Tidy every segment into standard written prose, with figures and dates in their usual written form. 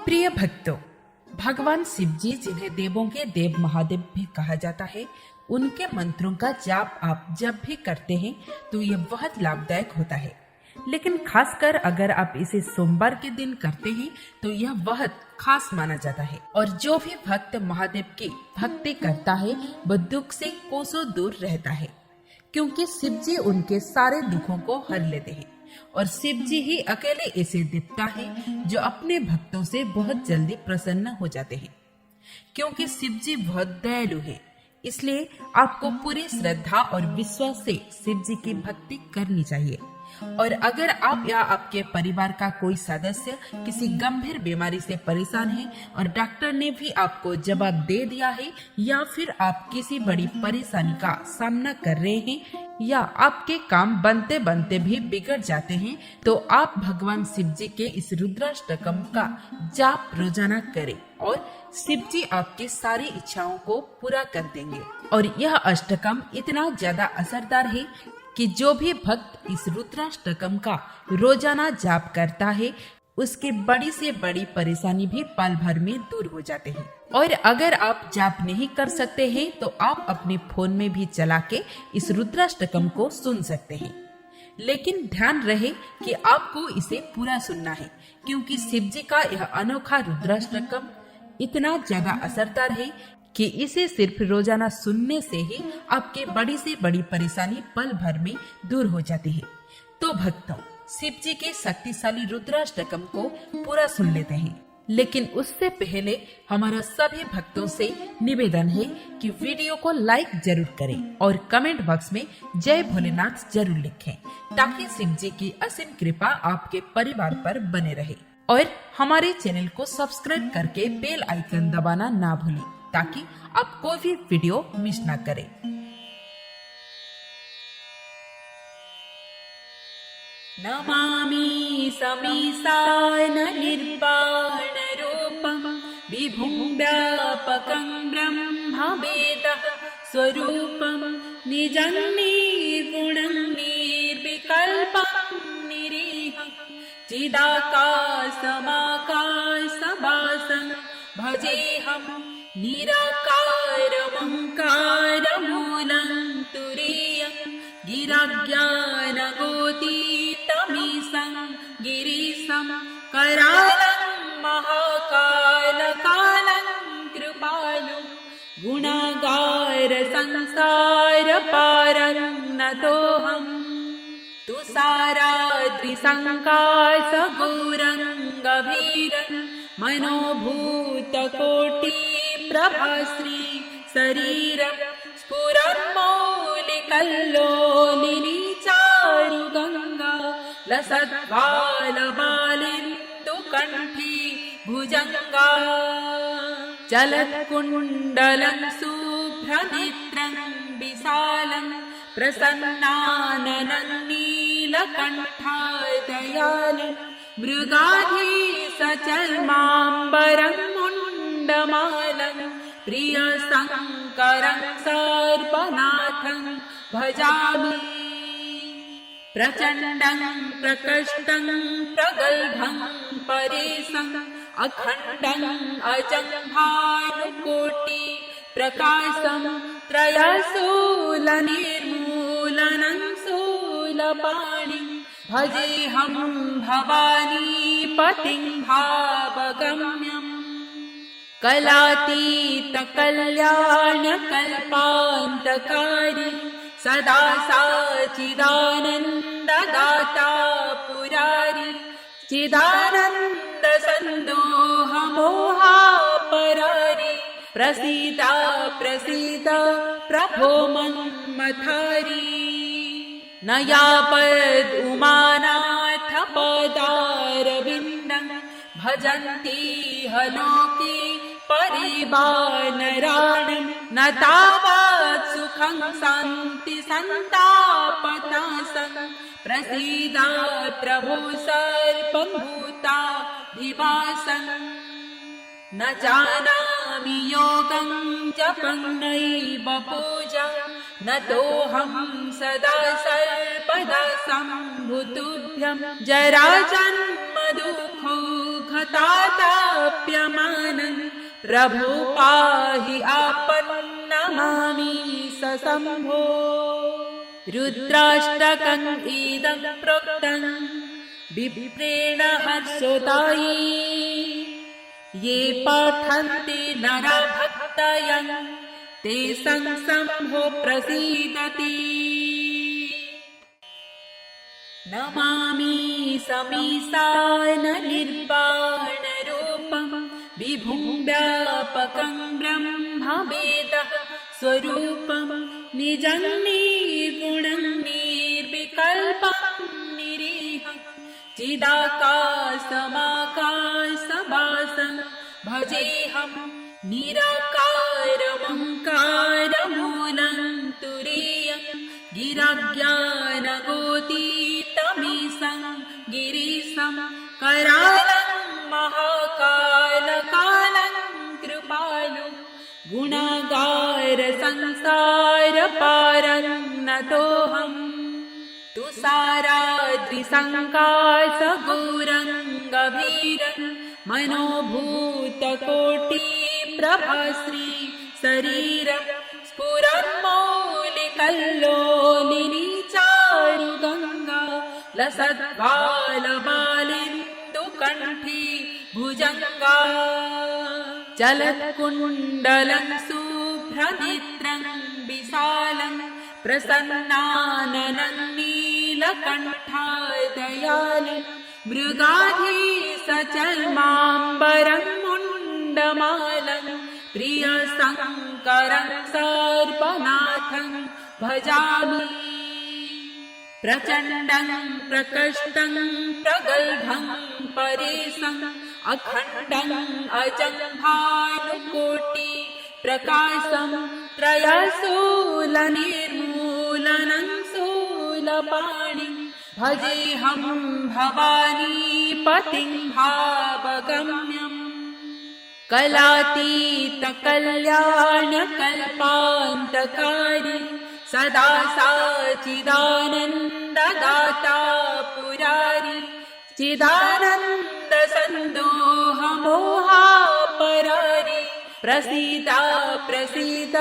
प्रिय भक्तों, भगवान शिव जी, जिन्हें देवों के देव महादेव भी कहा जाता है, उनके मंत्रों का जाप आप जब भी करते हैं तो यह बहुत लाभदायक होता है। लेकिन खासकर अगर आप इसे सोमवार के दिन करते हैं तो यह बहुत खास माना जाता है। और जो भी भक्त महादेव की भक्ति करता है वह दुख से कोसों दूर रहता है, क्योंकि शिव जी उनके सारे दुखों को हर लेते हैं। और शिव जी ही अकेले ऐसे देवता है जो अपने भक्तों से बहुत जल्दी प्रसन्न हो जाते हैं, क्योंकि शिव जी बहुत दयालु है। इसलिए आपको पूरी श्रद्धा और विश्वास से शिव जी की भक्ति करनी चाहिए। और अगर आप या आपके परिवार का कोई सदस्य किसी गंभीर बीमारी से परेशान है और डॉक्टर ने भी आपको जवाब दे दिया है, या फिर आप किसी बड़ी परेशानी का सामना कर रहे हैं, या आपके काम बनते बनते भी बिगड़ जाते हैं, तो आप भगवान शिव जी के इस रुद्राष्टकम का जाप रोजाना करें और शिव जी आपकी सारी इच्छाओं को पूरा कर देंगे। और यह अष्टकम इतना ज्यादा असरदार है कि जो भी भक्त इस रुद्राष्टकम का रोजाना जाप करता है, उसकी बड़ी से बड़ी परेशानी भी पल भर में दूर हो जाते हैं। और अगर आप जाप नहीं कर सकते हैं तो आप अपने फोन में भी चला के इस रुद्राष्टकम को सुन सकते हैं। लेकिन ध्यान रहे कि आपको इसे पूरा सुनना है, क्योंकि शिव जी का यह अनोखा रुद्राष्टकम इतना ज्यादा असरदार है कि इसे सिर्फ रोजाना सुनने से ही आपके बड़ी से बड़ी परेशानी पल भर में दूर हो जाती है। तो भक्तों, शिव जी के शक्तिशाली रुद्राष्टकम को पूरा सुन लेते हैं। लेकिन उससे पहले हमारा सभी भक्तों से निवेदन है कि वीडियो को लाइक जरूर करें और कमेंट बॉक्स में जय भोलेनाथ जरूर लिखें, ताकि शिव जी की असीम कृपा आपके परिवार पर बने रहे। और हमारे चैनल को सब्सक्राइब करके बेल आइकन दबाना ना भूलें, ताकि आप कोई भी वीडियो मिस ना करें। नमामि समीसान निर्वाण रूपं विभुं व्यापकं ब्रह्मवेदः स्वरूपं निजं निर्गुणं निर्विकल्पं निरीहं चिदाकाशमाकाशभासं भजेऽहं निराकारमंकारमूलं तुरीयं गिराज्ञानगोतीतमीशं गिरीशं करालं महाकालकालं कृपालु गुणागार संसारपारं नतोऽहं तुषाराद्रिसङ्काशगौरङ्गभीरं मनोभूतकोटि प्रभाश्री शरीरं स्फुरन्मौलिकल्लोलिनी चारुगङ्गा लसद्बालबालिन्दुकण्ठी भुजङ्गा चलत्कुण्डलं शुभ्रनेत्रं विशालं प्रसन्नाननं नीलकण्ठा दयालु मृगाधीशचर्माम्बरं मुण्डमालं प्रियशङ्करं सर्वनाथं भजामि। प्रचण्डं प्रकृष्टं प्रगल्भं परेशम् अखण्डं अजं भानुकोटि प्रकाशं त्रयशूलनिर्मूलनं शूलपाणिं भजेऽहं भवानीपतिं भावगम्यम् कलातीतकल्याणकल्पान्तकारी सदा सच्चिदानन्ददाता पुरारी चिदानन्दसन्दोहमोहापरारी प्रसीदा प्रसीद प्रभो मन्मथारी न यावद् उमानाथ पदारविन्दं भजन्ति हलोके परिवानराणं न तावत् सुखं सन्ति सन्तापनाशं प्रसीदा प्रभो सर्वभूताधिवासं न जानामि योगं जपं नैव पूजा न तोऽहं सदा सर्वदा सम्भुतुभ्यं जराजन्म दुःखो घताताप्यमानं प्रभो पाहि आपन्नमामि सशम्भो। रुद्राष्टकम् इदं प्रोक्तं विप्रेण हर्षोदाये ये पठन्ति नरा भक्तयः तेषां शम्भो प्रसीदति। नमामि समीशान निर्वाणरूपं विभुं व्यापकं ब्रह्मवेदः स्वरूपं निजं निर्गुणं निर्विकल्पं निरीहं चिदाकाशमाकाशवासं भजेऽहं निराकारमङ्कारमूलं तुरीयं गिराज्ञानगोतीतमीशं गिरीशं करालं महाकालकालं कृपालु गुणागार संसारपारं नतोऽहम्। तुषाराद्रिसङ्काशगौरङ्गभीरं मनोभूतकोटिप्रभाश्री शरीरं स्फुरन्मौलिकल्लोलिनी चारुगङ्गा लसद्बालबालिन्दुकण्ठी भुजङ्गा। चलत्कुण्डलं शुभ्रनेत्रं विशालं प्रसन्नाननं नीलकण्ठादयालं मृगाधीशचर्माम्बरं मुण्डमालं प्रियशङ्करं सर्वनाथं भजामि। प्रचण्डं प्रकृष्टं प्रगल्भं परेशं अखण्डं अजं भानुकोटि प्रकाशं त्रयशूलनिर्मूलनं शूलपाणिं भजेऽहं भवानीपतिं भावगम्यम्। कलातीतकल्याणकल्पान्तकारी सदा सच्चिदानन्ददाता पुरारी चिदानन्दसन्दोहमोहापरारी प्रसीद प्रसीद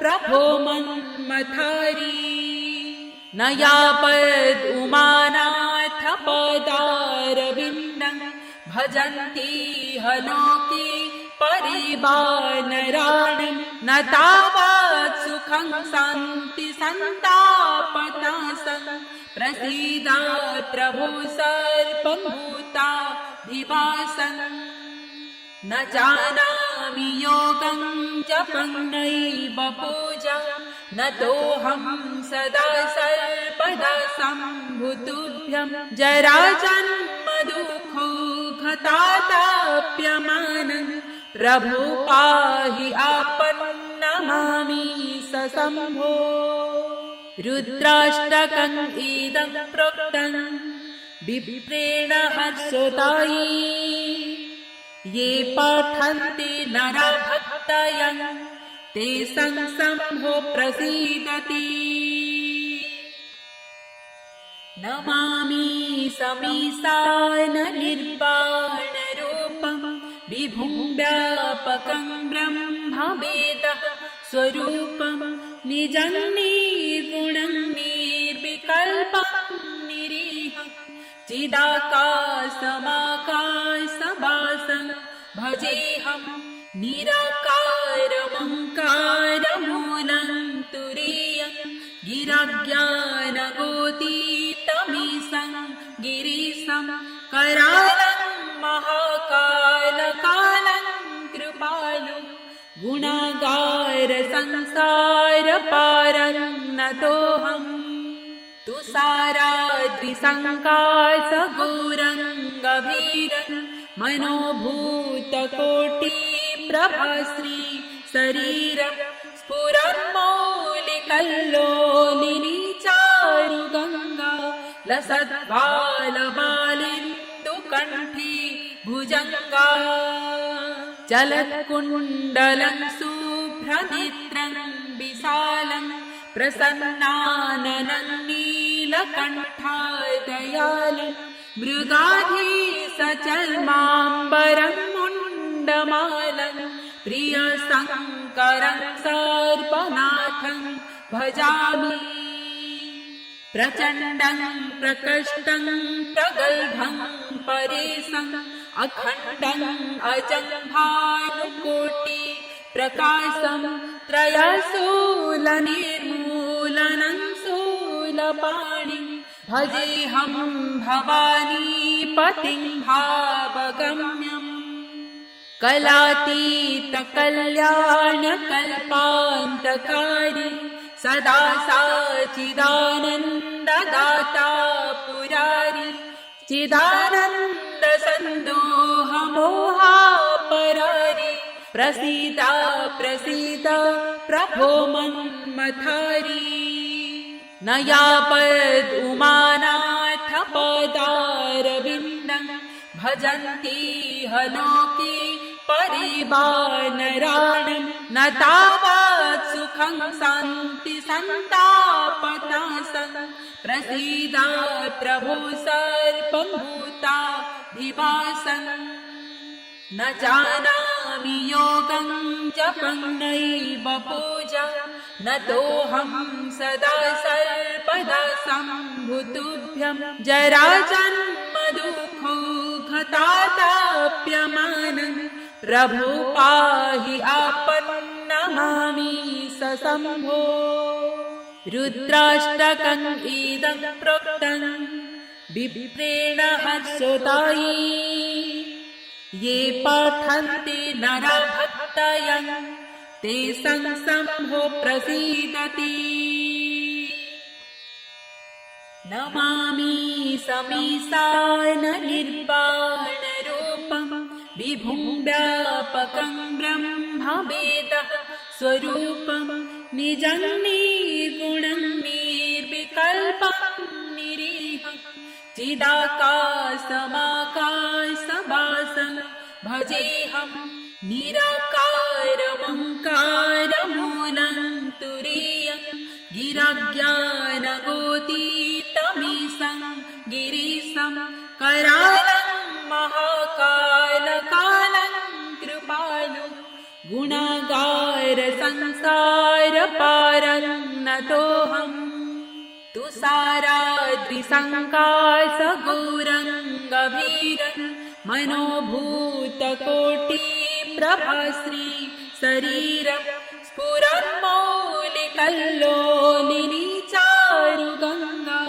प्रभो मन्मथारी। न यावद् उमानाथ पदारविन्दं भजन्ति लोके परिवानराणं न तावत् सुखं सन्ति सन्तापनाशं प्रसीद प्रभो सर्वभूताधिवासं। न जानामि योगं जपं नैव पूजा न तोऽहं सदा सर्वदा शम्भुतुभ्यं। जराजन्म दुःखो घताताप्यमानं प्रभो पाहि आपन्नमामि सशम्भो। रुद्राष्टकम् इदं प्रोक्तं विप्रेण हर्षोदाये ये पठन्ति नरा भक्तयः तेषां शम्भो प्रसीदति। नमामि समीशान निर्वाणरूपं विभुं व्यापकं ब्रह्मवेदः स्वरूपं निजं निर्गुणं निर्विकल्पं निरीहं चिदाकाशमाकाशवासं भजेऽहं निराकारमङ्कारमूलं तुरीयं गिराज्ञानगोतीतमीशं गिरीशं करालं महाकालकालं कृपालु गुणागार संसारपारं नतोऽहम्। तुषाराद्रिसङ्काशगौरङ्गभीरं मनोभूतकोटिप्रभाश्री शरीरं स्फुरन्मौलिकल्लोलिनी चारुगङ्गा लसद्बालबालिन्दुकण्ठी भुजङ्गा। चलत्कुण्डलं शुभ्रनेत्रं विशालं प्रसन्नाननं नीलकण्ठादयालं मृगाधीशचर्माम्बरं मुण्डमालं प्रियशङ्करं सर्वनाथं भजामि। प्रचण्डं प्रकृष्टं प्रगल्भं परेशम् अखण्डं अजं भानुकोटि प्रकाशं त्रयशूलनिर्मूलनं शूलपाणिं भजेऽहं भवानीपतिं भावगम्यम्। कलातीतकल्याणकल्पान्तकारी सदा सच्चिदानन्ददाता पुरारी चिदानन्दसन्दोहमोहापरारी प्रसीद प्रसीद प्रभो मन्मथारी। न यावद् उमानाथ पदारविन्दं भजन्ति लोके परिवानराणं न तावत् सुखं सन्ति सन्तापनाशं प्रसीद प्रभो सर्वभूताधिवासम्। न जानामि योगं जपं नैव पूजा न तोऽहं सदा सर्वदा सम्भुतुभ्यं जराजन्म दुःखो घताताप्यमानं प्रभो पाहि आपन्नमामि सशम्भो। रुद्राष्टकम् इदं प्रोक्तं विप्रेण हर्षोदायी ये पठन्ति नरभक्तयः तेषां शम्भो प्रसीदति। नमामि समीशान निर्वाणरूपं विभुं व्यापकं ब्रह्मवेदः स्वरूपं निजं निर्गुणं निर्विकल्पं निरीहं चिदाकाशमाकाशवासं भजेऽहं निराकारमङ्कारमूलं तुरीयं गिरज्ञानगोतीतमीशं गिरीशं करालं महाकालकालं कृपालु गुणागार संसारपारं नतोऽहम्। तुषाराद्रिसङ्काशगौरङ्गभीरं मनोभूतकोटिप्रभाश्री शरीरं स्फुरन्मौलिकल्लोलिनी चारुगङ्गा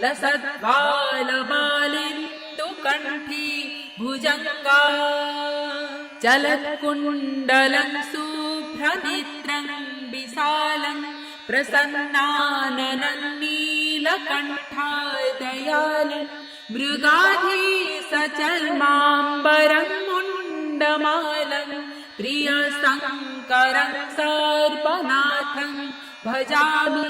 लसद्बालबालिन्दुकण्ठी भुजङ्गा चलत्कुण्डलं शुभ्रनेत्रं विशालं प्रसन्नाननं नीलकण्ठादयालं मृगाधीशचर्माम्बरं मुण्डमालं प्रियशङ्करं सर्वनाथं भजामि।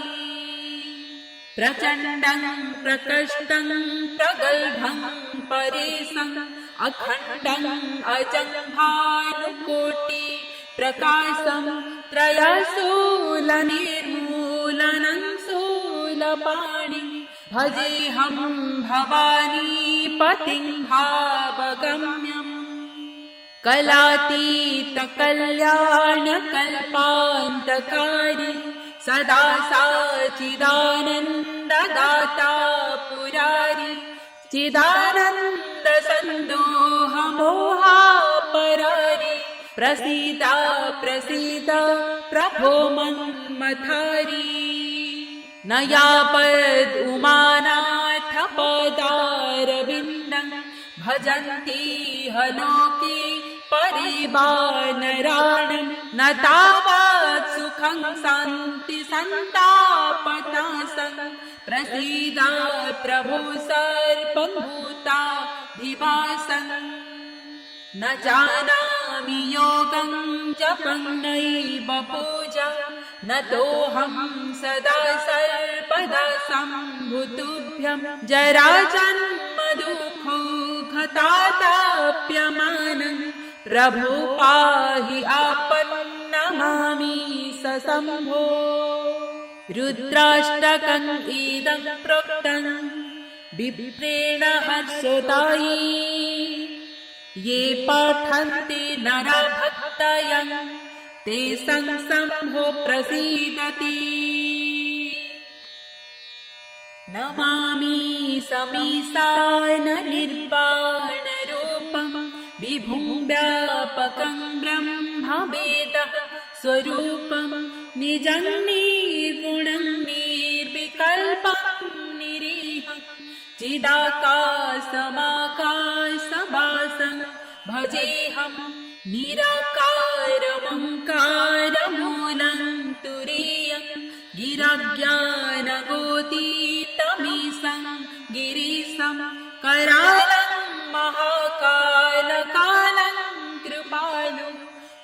प्रचण्डं प्रकृष्टं प्रगल्भं परेशम् अखण्डं अजं भानुकोटि प्रकाशं त्रयशूलनिर्मूलनं शूलपाणिं भजेऽहं भवानीपतिं भावगम्यम्। कलातीतकल्याणकल्पान्तकारी सदा सच्चिदानन्ददाता पुरारी चिदानन्दसन्दोहमोहापरारी प्रसीद प्रसीद प्रभो मन्मथारी। न यावद् उमानाथ पदारविन्दं भजन्ति लोके परिवानराणं न तावत् सुखं सन्ति सन्तापनाशं प्रसीद प्रभो सर्वभूताधिवासम्। न जानामि योगं जपं नैव पूजा न तोऽहं सदा सर्वदा सम्भुतुभ्यं जराजन्म दुःखो घताताप्यमानं प्रभो पाहि आपन्नमामि सशम्भो। रुद्राष्टकम् इदं प्रोक्तं विप्रेण हर्षोदायी ये पठन्ति नरा भक्तयः तेषां शम्भो प्रसीदति। नमामि समीशान निर्वाणरूपं विभुं व्यापकं ब्रह्मवेदः स्वरूपं निजं निर्गुणं निर्विकल्पं निरीहं चिदाकाशमाकाशवासं भजेऽहं निराकारमङ्कारमूलं तुरीयं गिरज्ञानगोतीतमीशं गिरीशं करालं महाकालकालं कृपालुं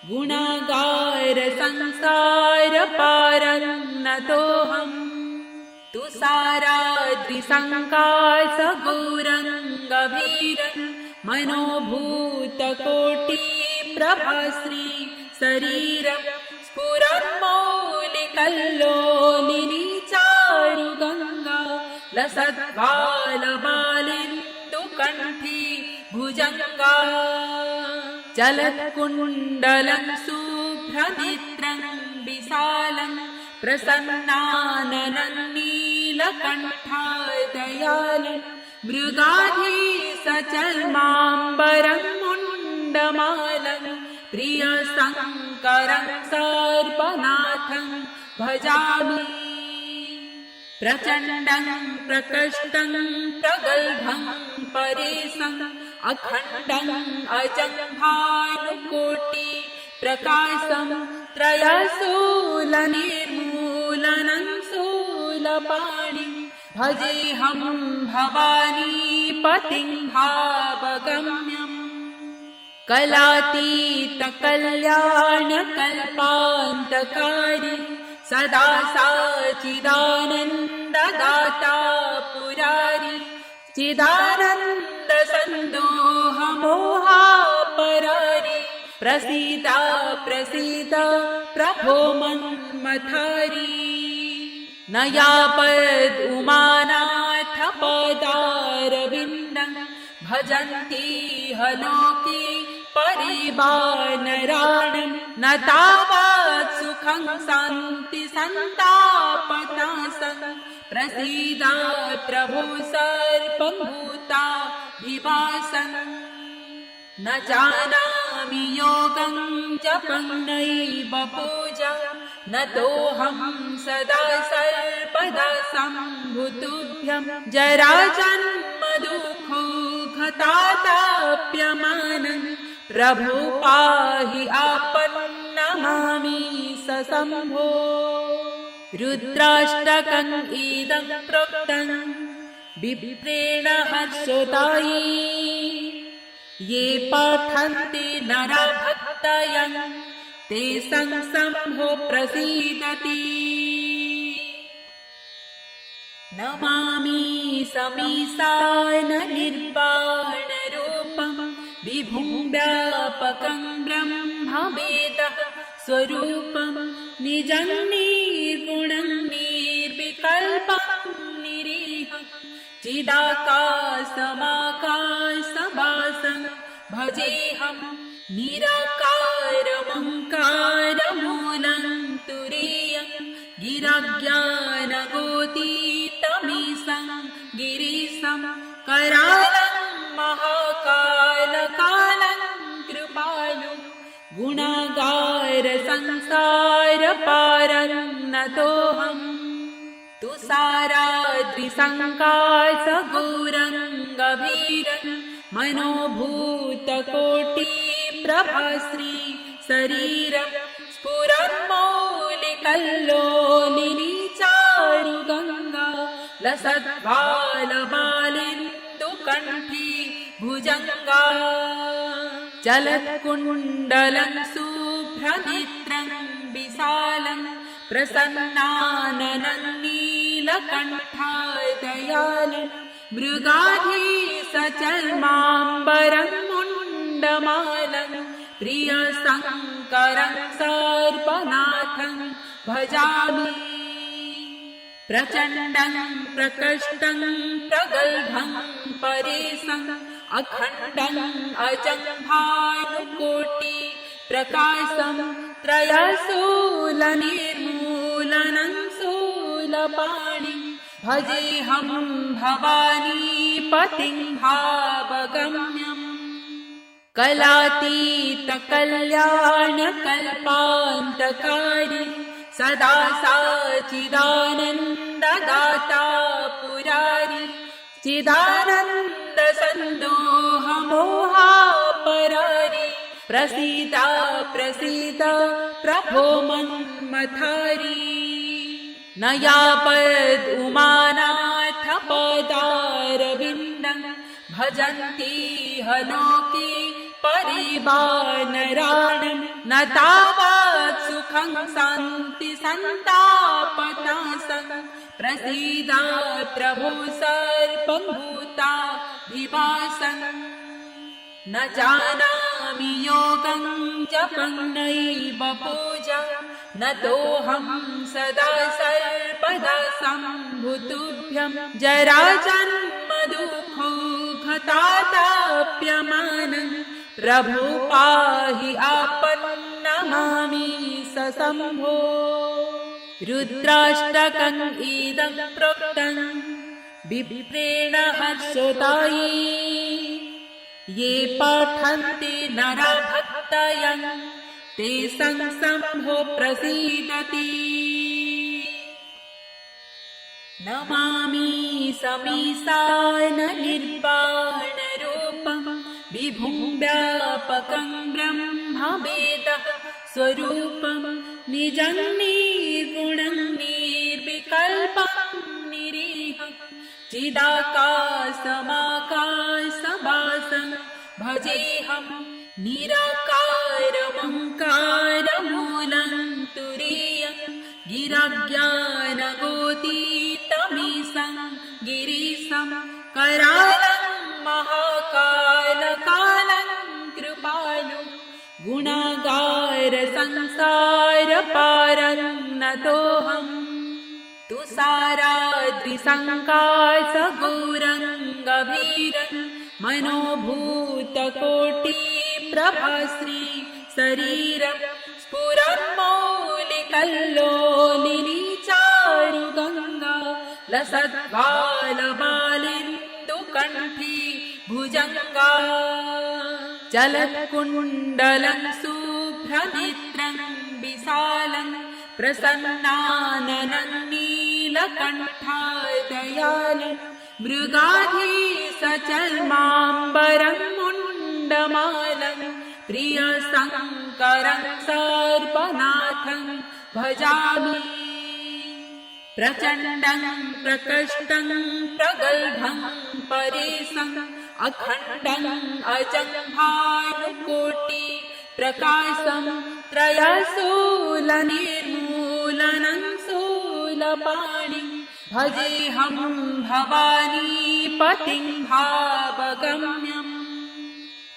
गुणागार संसारपारं नतोऽहम् तुषाराद्रिसङ्काशगौरङ्गभीरं मनोभूतकोटिप्रभाश्री शरीरं स्फुरन्मौलिकल्लोलिनी चारुगङ्गा लसद्बालबालिन्दुकण्ठी भुजङ्गा चलत्कुण्डलं शुभ्रनेत्रं विशालं प्रसन्नाननं नीलकण्ठादयालं मृगाधीशचर्माम्बरं मुण्डमालं प्रियशङ्करं सर्पनाथं भजामि। प्रचण्डं प्रकृष्टं प्रगल्भं परेशम् अखण्डं अजं भानुकोटि प्रकाशं त्रयशूलनिर्मूलनं शूलपाणिं भजेऽहं भवानीपतिं भावगम्यम् कलातीतकल्याणकल्पान्तकारी सदा सच्चिदानन्ददाता पुरारी चिदानन्दसन्दोहमोहापरारी प्रसीद प्रसीद प्रभो मन्मथारी न यावद् उमानाथ पदारविन्दं भजन्ति लोके परिवानराणं न तावत् सुखं शान्ति सन्तापनाशं प्रसीद प्रभो सर्वभूता विभासन् न जानामि योगं जपं नैव पूजा न तोऽहं सदा सर्वदा सम्भुतुभ्यं जराजन्म दुःखो घताताप्यमानं प्रभो पाहि आपन्नमामि सशम्भो। रुद्राष्टकम् इदं प्रोक्तं विप्रेण हर्षोदायी ये पठन्ति नरा भक्तयः तेषां शम्भो प्रसीदति। नमामि समीशान निर्वाणरूपं विभुं व्यापकं ब्रह्मवेदः स्वरूपं निजं निर्गुणं निर्विकल्पं निरीहं चिदाकाशमाकाशवासं भजेऽहं निराकारमङ्कारमूलं तुरीयं गिरज्ञानगोतीतमीशं गिरीशं करालं महाकालकालं कृपालुं गुणागार संसारपारं नतोऽहम् तुषाराद्रिसङ्काशगौरङ्गभीरं मनोभूतकोटिप्रभाश्री शरीरं स्फुरन्मौलिकल्लोलिनी चारुगङ्गा लसद्बालबालिन्दुकण्ठी भुजङ्गा चलत्कुण्डलं शुभ्रनेत्रं विशालं प्रसन्नाननं नीलकण्ठादयालं मृगाधीशचर्माम्बरं मुण्डमालं प्रियशङ्करं सर्वनाथं भजामि। प्रचण्डं प्रकृष्टं प्रगल्भं परेशं अखण्डं अजं भानुकोटि प्रकाशं त्रयशूलनिर्मूलनं शूलपाणिं भजेऽहं भवानी पतिं भावगम्यम् कलातीत कल्याण कल्पान्तकारी सदा सच्चिदानन्ददाता पुरारी चिदानन्द सन्दोह मोहापरारी प्रसीद प्रसीद प्रभो मन्मथारी न यावद् उमानाथ पदारविन्दं भजन्ति हलोके परिवानराणं न तावत् सुखं शान्ति सन्तापनाशं प्रसीद प्रभो सर्वभूता विभासन् न जानामि योगं जपं नैव पूजा न तोऽहं सदा सर्वदा सम्भुतुभ्यं जराजन्म दुःखो घताताप्यमानं प्रभो पाहि आपन्नमामि सशम्भो रुद्राष्टकम् इदं प्रोक्तं विप्रेण हर्षोदाये ये पठन्ति नरभक्तयं तेषां शम्भो प्रसीदति नमामि समीशान निर्वाणरूपं विभुं व्यापकं ब्रह्मवेदः स्वरूपं निजं निर्गुणं निर्विकल्पं निरीहं चिदाकाशमाकाशवासं भजेऽहं निराकारमङ्कारमूलं तुरीयं गिरज्ञानगोतीतमीशं गिरीशं करालं महाकालकालं कृपालु गुणागार संसारपारं नतोऽहम् तुषाराद्रिसङ्काशगौरङ्गभीरं मनोभूतकोटिप्रभाश्री शरीरं स्फुरन्मौलिकल्लोलिनी चारुगङ्गा लसद्बालबालिन्दुकण्ठी भुजङ्गा चलत्कुण्डलं शुभ्रनेत्रं विशालं प्रसन्नाननं नीलकण्ठादयालं मृगाधीशचर्माम्बरं मुण्डमालं प्रियशङ्करं सर्वनाथं भजामि प्रचण्डं प्रकृष्टं प्रगल्भं परेशं अखण्डं अजं भानुकोटि प्रकाशं त्रयशूलनिर्मूलनं शूलपाणिं भजेऽहं भवानी पतिं भावगम्यम्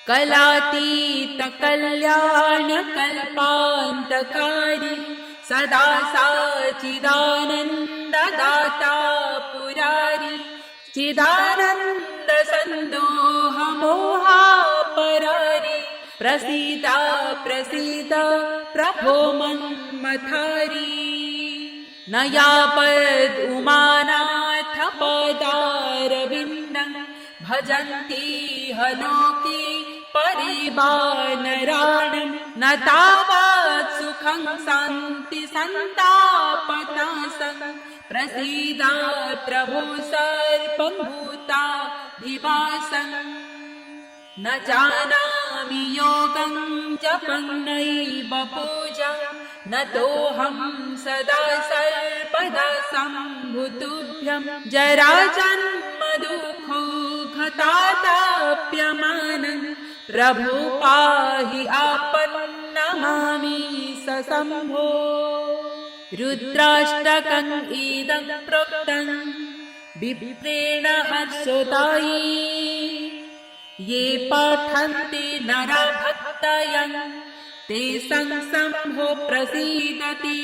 कलातीत कल्याण कल्पान्तकारी सदा सच्चिदानन्ददाता पुरारी चिदानन्द सन्दोह मोहापरारी प्रसीद प्रसीद प्रभो मन्मथारी न यावद् उमानाथ पदारविन्दं भजन्ति हलोके परिवानराणं न तावत् सुखं शान्ति सन्तापनाशं प्रसीद प्रभो सर्वभूता विभासन् न जानामि योगं जपं नैव पूजा न तोऽहं सदा सर्वदा सम्भुतुभ्यं जराजन्म दुःखो घताताप्यमानं प्रभो पाहि आपन्नमामि सशम्भो रुद्राष्टकम् इदं प्रोक्तं विप्रेण हर्षोदाये ये पठन्ति नरभक्तयं तेषां शम्भो प्रसीदति।